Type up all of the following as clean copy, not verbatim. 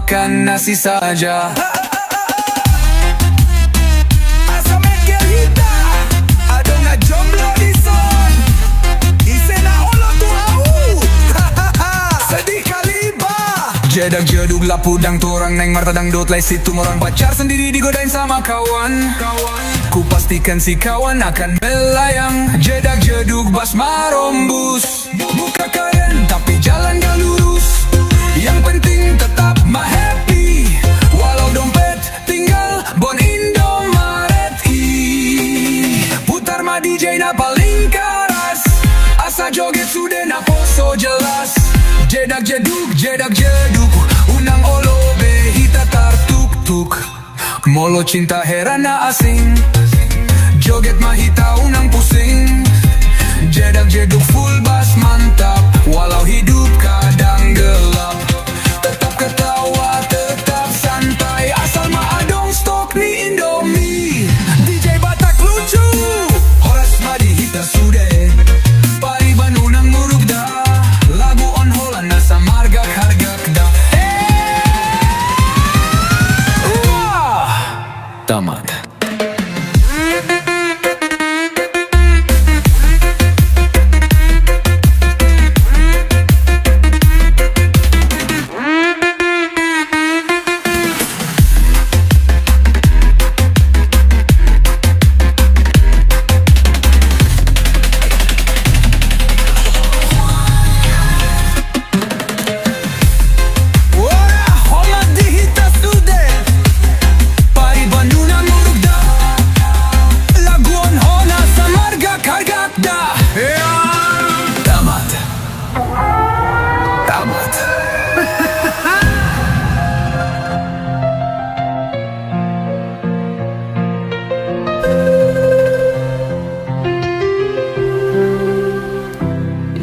makan nasi saja. Jedak jeduk lapudang torang naik martadang dot lai situ orang pacar sendiri digodain sama kawan. Ku pastikan si kawan akan melayang. Jedak jeduk bas marombus. Buka kain tapi jalan gak lurus. Yang penting tetap happy. Walau dompet tinggal bon Indomaret. Putar ma DJ na paling karas. Asa joget sudah na poso jelas. Jedak jeduk unang olobe hita tartuk tuk. Molo cinta herana asing. Joget mahita unang pusing. Jedak jeduk full bass mantap. Walau hidup kadang gelap, tetap ketawa, tetap santai. Asal maadong stok ni Indomie. DJ Batak lucu. Horas madi hita sude. Pari banunang murugda. Lagu on holan nasa marga hargakda. Wah, tamat.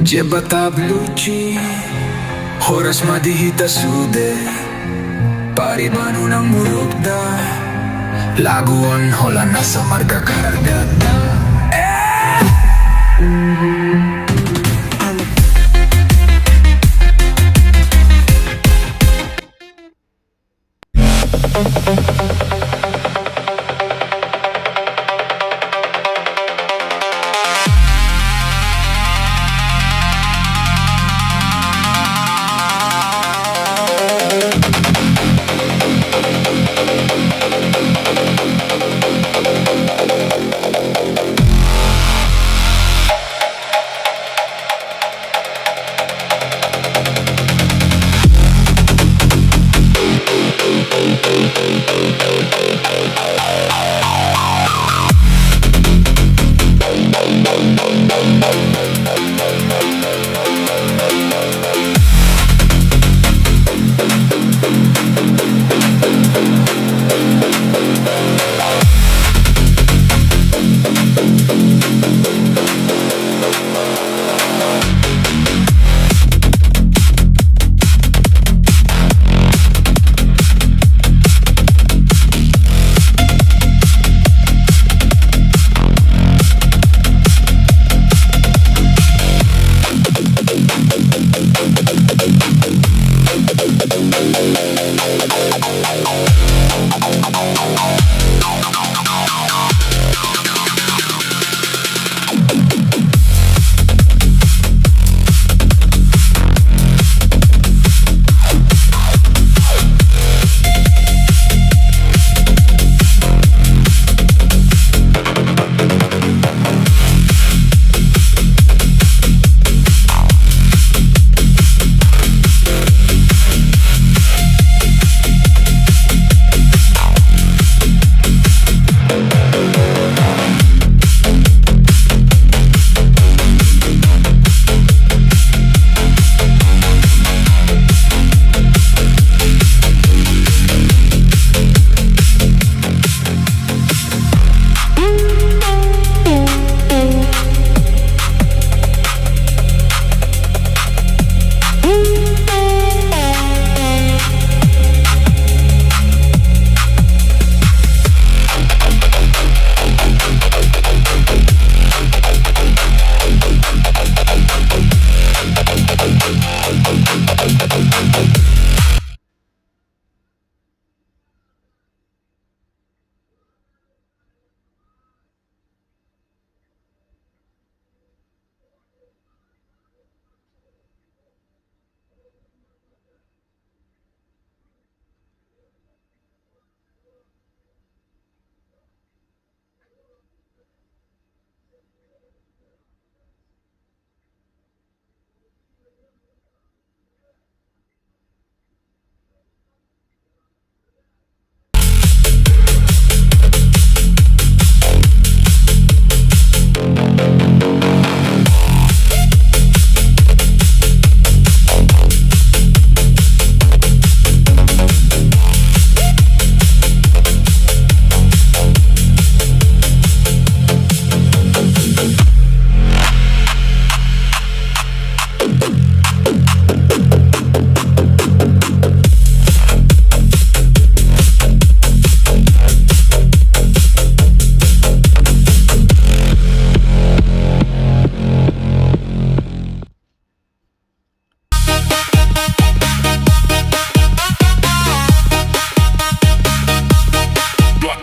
Jebata bluci, horas madihita sude. Pari banunang murugda. Laguan holan nasa marga kargada.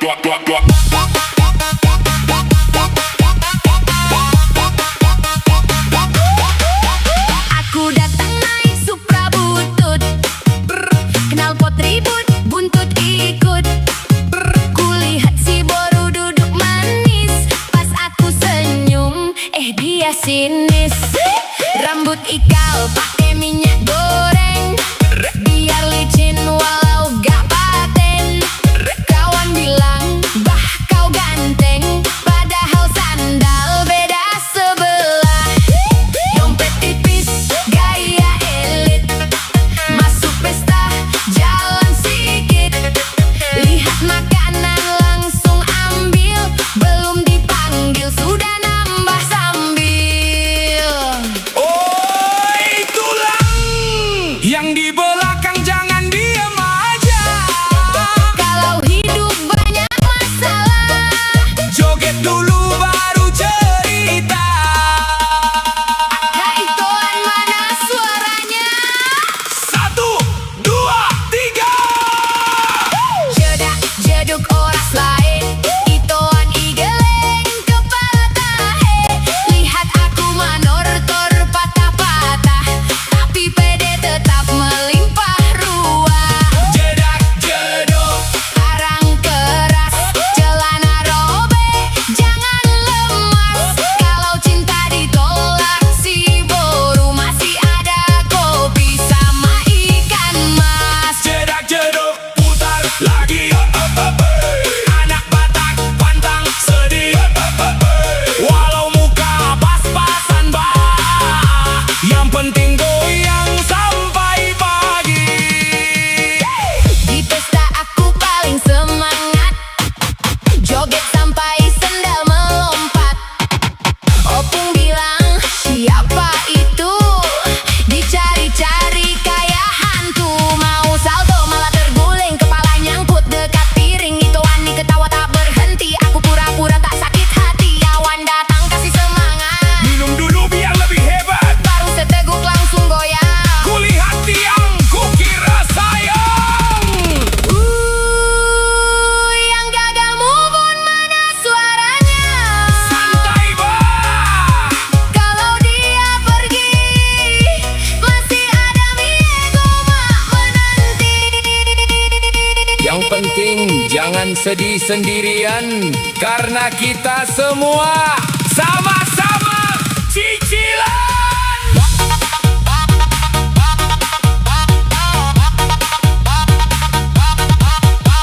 Aku datang naik Supra butut, kenal pot ribut, buntut ikut. Kulihat si Boru duduk manis, pas aku senyum, dia sinis. Rambut ikal pakai minyak goreng, biar licin walau gak paten. Kawan bilang, bah kau ganteng, padahal sandal beda sebelah. Dompet tipis, gaya elit, masuk pesta, jalan sikit. Lihat makanan langsung ambil, belum dipanggil sudah nambah sambil. Oi tulang, yang di belakang jangan diam aja. Kalau hidup banyak masalah, Joget dulu baru cerita. hai Tuhan mana suaranya? 1, 2, 3. Jedak jeduk oras lain, itoan igeleng kepala tahe. Lihat aku manor tor patah-patah, tapi pede tetap melimpah ruah. Jedak jeduk, Arang keras, celana robek, jangan lemas. Kalau cinta ditolak, si Boru masih ada kopi sama ikan mas. jedak jeduk, putar lagi. Anak Batak pantang sedih. Walau muka pas-pasan bah, yang penting goyang sampai pagi. Di pesta aku paling semangat, joget sampai sendal melompat. Opung bilang, siapa itu? Dicari-cari kayak hantu. Mau salto malah terguling, kepala nyangkut dekat piring. Itu Wani ketawa tak berhenti, aku pura-pura tak sakit hati. Awan datang kasih semangat, Minum dulu biar lebih hebat. baru seteguk langsung goyang. Kulihat tiang, kukira sayang. Yang gagal move on mana suaranya? Santai bah, Kalau dia pergi, masih ada Miego mak menanti. yang penting jangan sedih sendirian, karena kita semua sama-sama cicilan.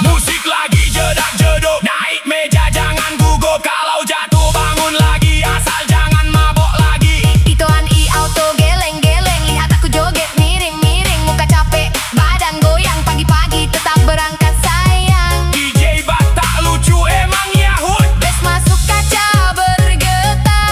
Musik lagi jedak jeduk, naik meja jangan gugup. Kalau jatuh bangun lagi, asal jangan mabok lagi. Itoan i auto geleng-geleng, lihat aku joget miring-miring. Muka capek, badan goyang, pagi-pagi tetap berangkat sayang. DJ Batak lucu emang Yahud. Bes masuk kaca bergetar.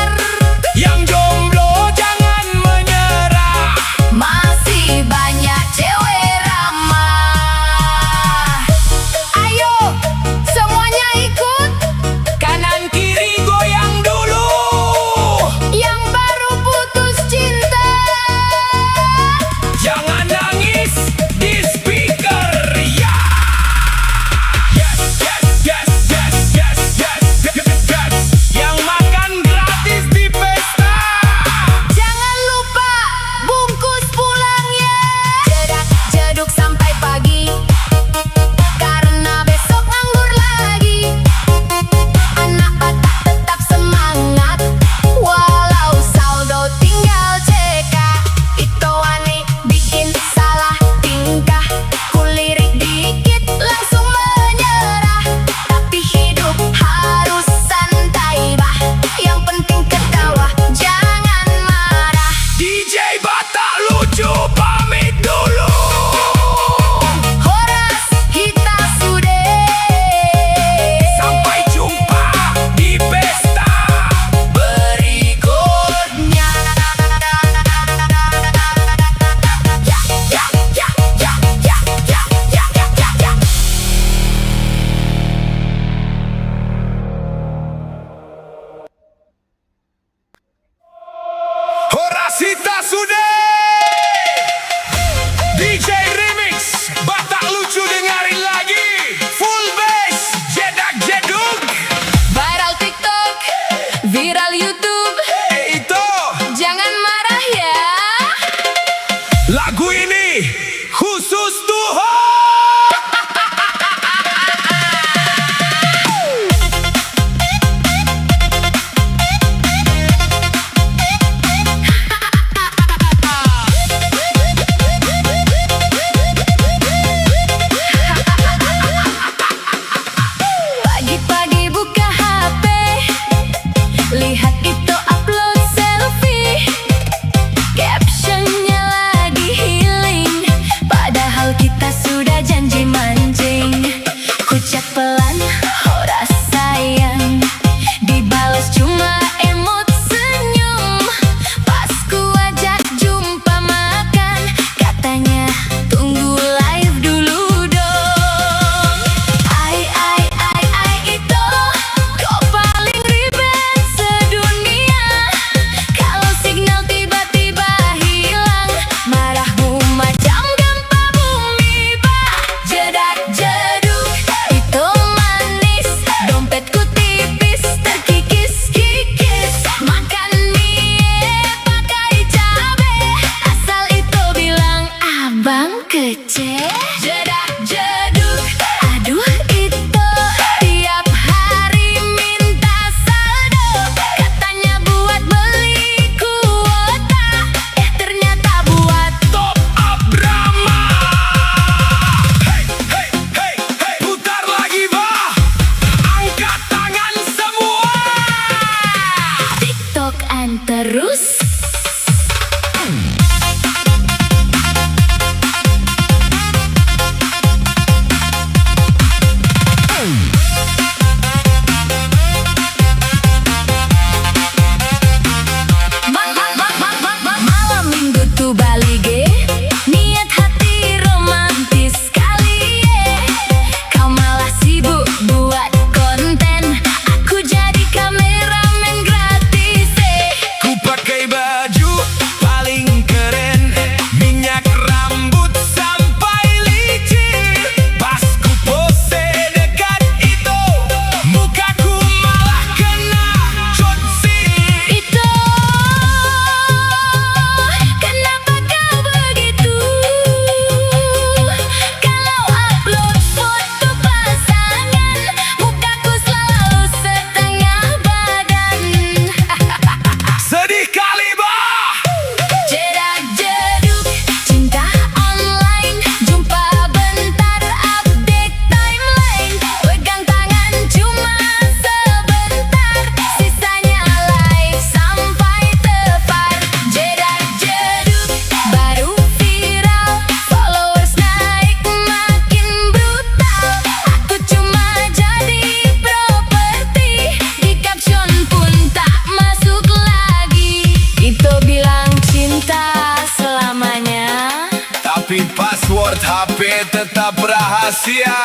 rahasia.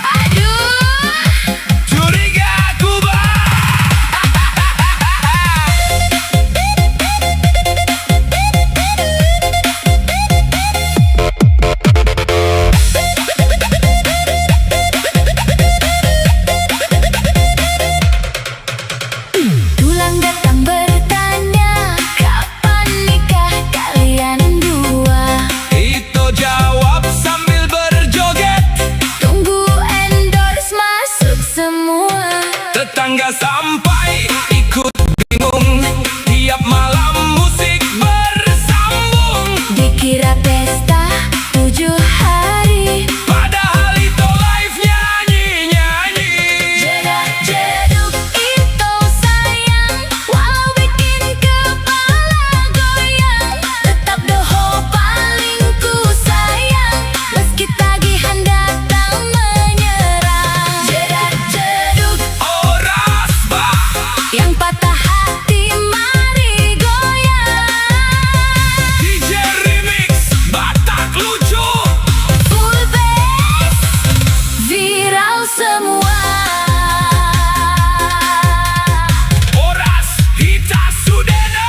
Aduh, Curiga aku tulang datang bertanya, kapan nikah kalian dua? Ito jawab sambil berjoget. Tunggu endorse masuk semua. Tetangga sampai ikut bingung. Tiap malam musik bersambung. Dikira pesta 7 hari, Padahal itu live nyanyi-nyanyi. jedak jeduk itu sayang, walau bikin kepala goyang. Tetap doho paling ku sayang, meski tagihan datang menyerang. Jedak jeduk Oras bah. yang patah hati mari goyang. DJ Remix Batak lucu. Full bass viral semua. Oras Hita Sudena.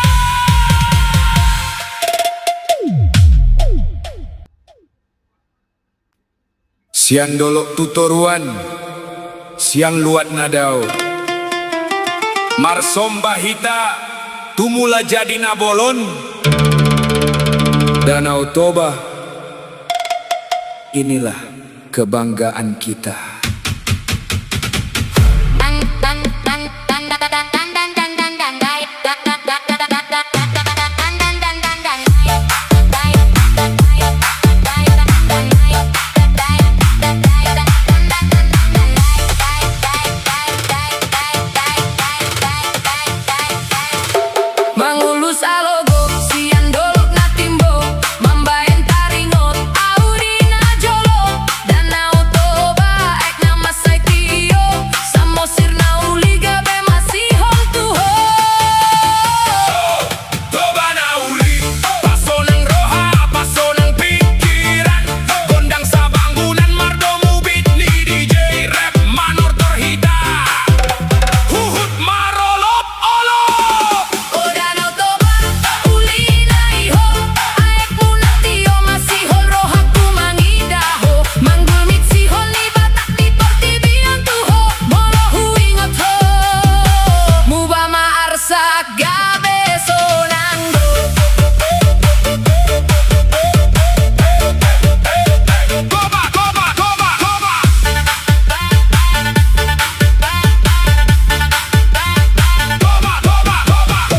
Siang dolok tutoruan, siang luat nadau. Marsomba hita, tumula jadi nabolon. Danau Toba, inilah kebanggaan kita. Mangulus alogo, sian dolok na timbo, mambayan taringot, aurina jolo, danau toba, ek na masay tiyo, samosir na uliga be masihol tuho. Toba na uli, paso ng roha, paso ng pikiran. Gondang sa bangunan, mardomu beat ni DJ Rap Manor Torhida. Huhut marolop olo. O danau toba, ulina iho, aek muna tiyo, masihol rohak ku mangidaho, manggulmit sihol ni batak di portibian tuho, molo huingot ho, muba maarsak gabe sonanggo. Toba, toba, toba, toba. Toba, toba, toba.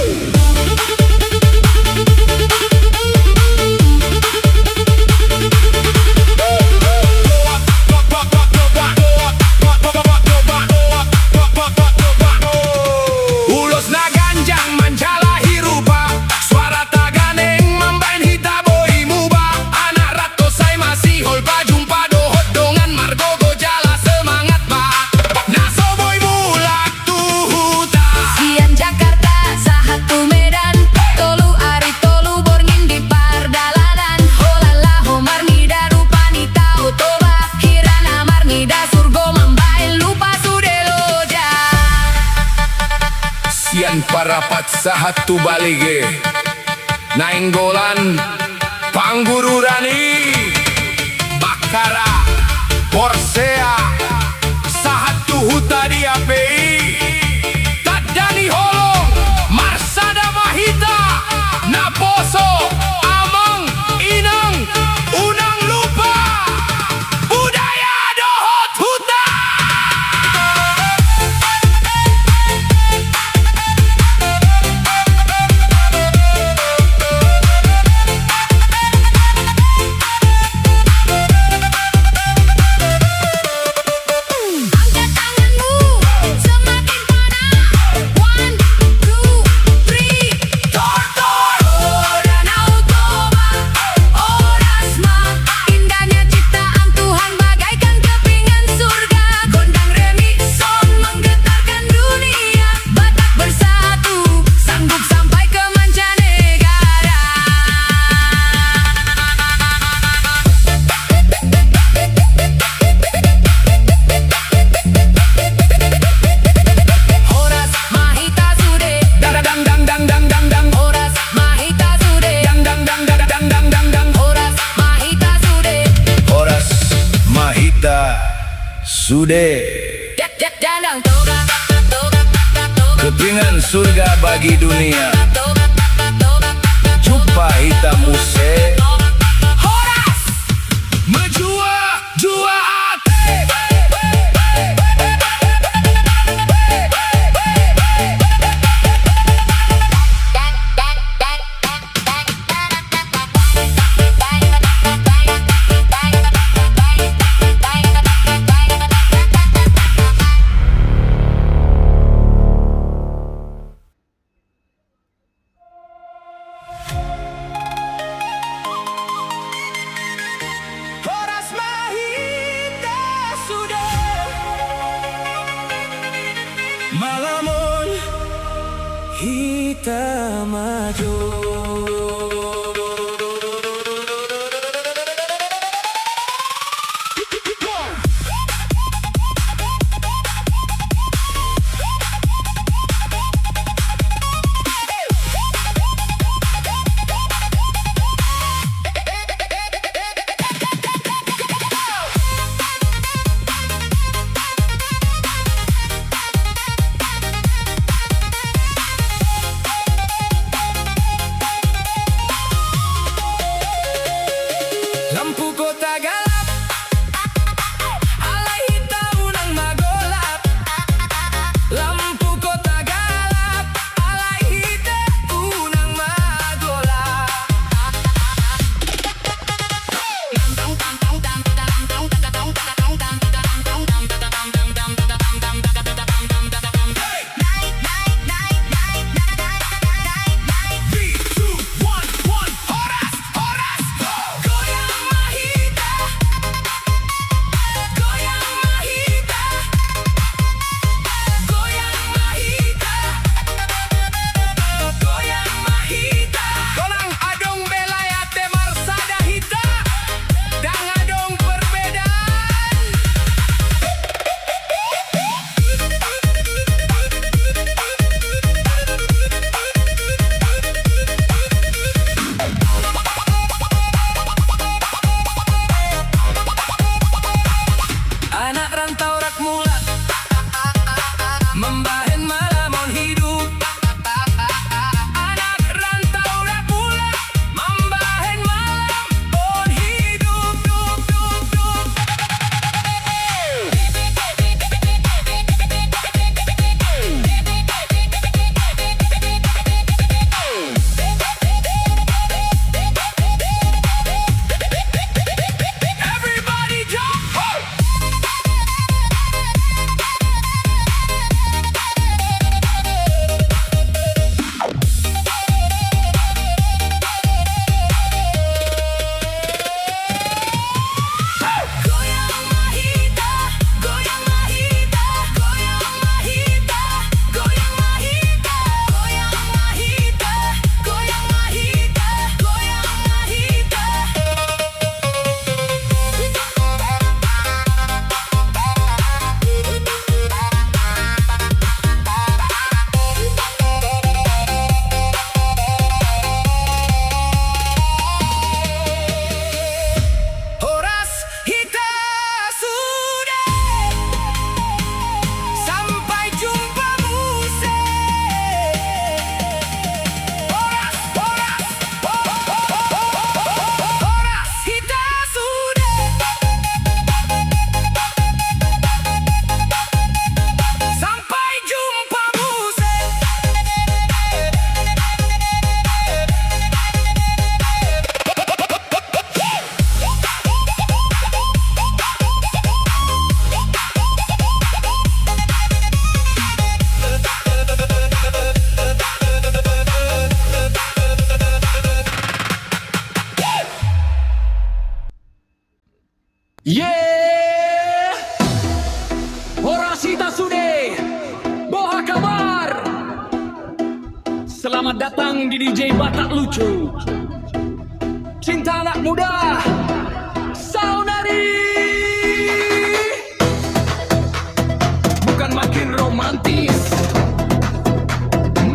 Ulos na ganjang mancala hirupa, suara taganeng mambain hita boy muba. Anak rato say masihol pa jumpa dohot dongan margogo jala semangat ba. Naso boy mulak tuhuta. Sian Jakarta, sahatu Medan, tolu ari tolu borngin di pardalanan, holala homar nida rupani tau toba, hirana marnida surgo mambail lupa sudeloja. Sian parapat sahatu balige, nainggolan panggururani, bakara, porsea, sahatu huta di API, tadani holong, marsada mahita, naposo, amang, inang, unang lupa, budaya dohot huta. Sude Dandang toba, toba, toba, kepingan surga bagi dunia. toba, toba, Jumpa hitam muse Horas. menjua jua Horas mahita sudah Malamun Hita maju Lampu kota galap Alay hitam unang magolap Lampu kota galap Alay hitam unang magolap Horas, horas, goyang mahita Goyang mahita Goyang mahita Goyang mahita Kolang adong belayate marsada hita Dang adong perbedaan Anak rantau rak mulat Membahen malamon hidup Anak rantau rak mulat Membahen malamon hidup Dup, dup, dup. Everybody jump! Goyang mahita, goyang mahita, goyang mahita, goyang mahita, goyang mahita, goyang mahita, goyang mahita. Horas hita sudah Sampai jumpa muse Horas, horas, horas hita sudah Sampai jumpa muse Yeah! Horasita Sude Boha kabar Selamat datang di DJ Batak Lucu Cinta anak muda Saudari Bukan makin romantis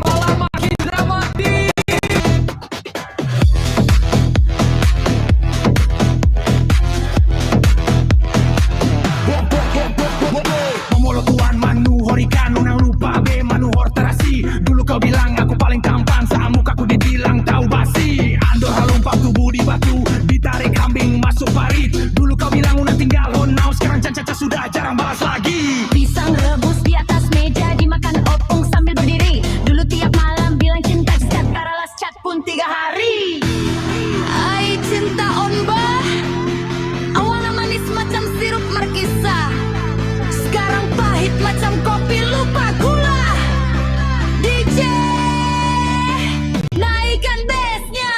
Malah makin dramatis Bom, bom, bom, bom. Pahit macam kopi lupa gula. DJ naikkan bassnya.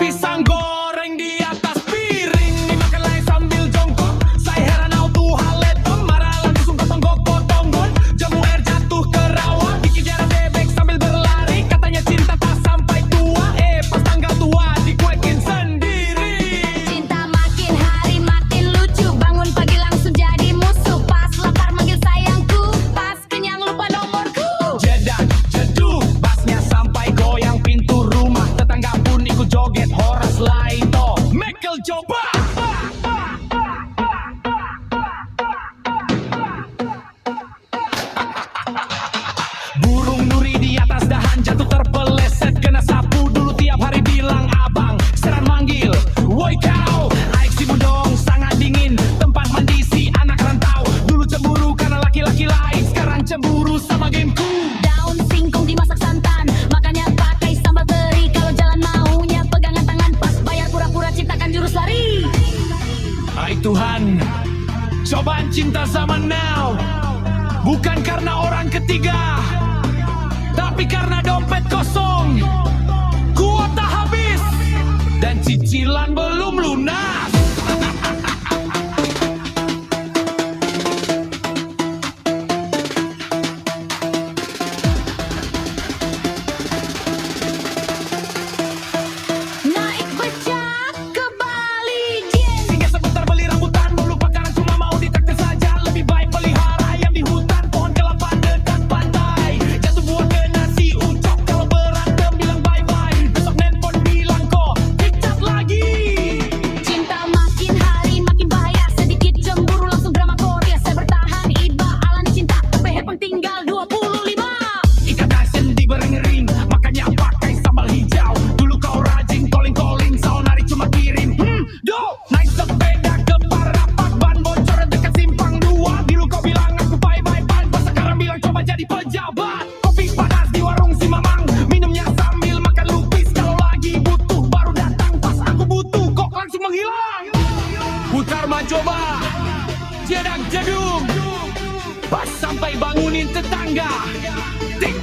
Pisang goreng di atas piring dimakan lagi sambil jongkok. Saya heran auto haleton marah langsung potong-potong. Jamu air jatuh ke rawa, bikin jarak bebek sambil berlari. Katanya cinta tak sampai tua, pas tanggal tua dikuekin sendiri. Cinta makin hari makin lucu. Bangun pagi langsung jadi musuh. Pas lapar manggil sayangku, pas kenyang lupa nomorku. Jedak jeduk, basnya sampai goyang pintu rumah. Tetangga pun ikut joget Horas Laito. Michael coba. Burung nuri di atas dahan jatuh terpeleset kena sapu. Dulu tiap hari bilang abang, seran manggil woi kau. Aik si budong sangat dingin, tempat mandi si anak rantau. Dulu cemburu karena laki-laki lain, sekarang cemburu sama gameku. Daun singkong dimasak santan, makanya pakai sambal teri. Kalau jalan maunya pegangan tangan, pas bayar pura-pura ciptakan jurus lari. Hai Tuhan, cobaan cinta zaman now bukan karena orang ketiga, tapi karena dompet kosong, kuota habis, dan cicilan belum lunas. Naik becak ke Bali Jin. Singgah sebentar beli rambutan, mau lupa karena cuma mau ditraktir saja. Lebih baik pelihara ayam di hutan, pohon kelapa dekat pantai. Jatuh buah ke nasi ucok, kalau berantem bilang bye-bye. Besok nelpon bilang kok dicat lagi. Cinta makin hari makin bahaya. Sedikit cemburu langsung drama Korea. Saya bertahan iba alani cinta, PH tinggal 25. Ikan asin di bereng-ring, makanya pakai sambal hijau. Dulu kau rajin calling-calling, saunari cuma kirim. Do, naik sepeda ke Parapak, ban bocor dekat simpang 2. Dulu kau bilang aku bye-bye ban, pas sekarang bilang coba jadi pejabat. Kopi panas di warung si Mamang, minumnya sambil makan lupis. Kalau lagi butuh baru datang, pas aku butuh kok langsung menghilang. Putar coba, jedak jedung, pas sampai bangunin tetangga. Tik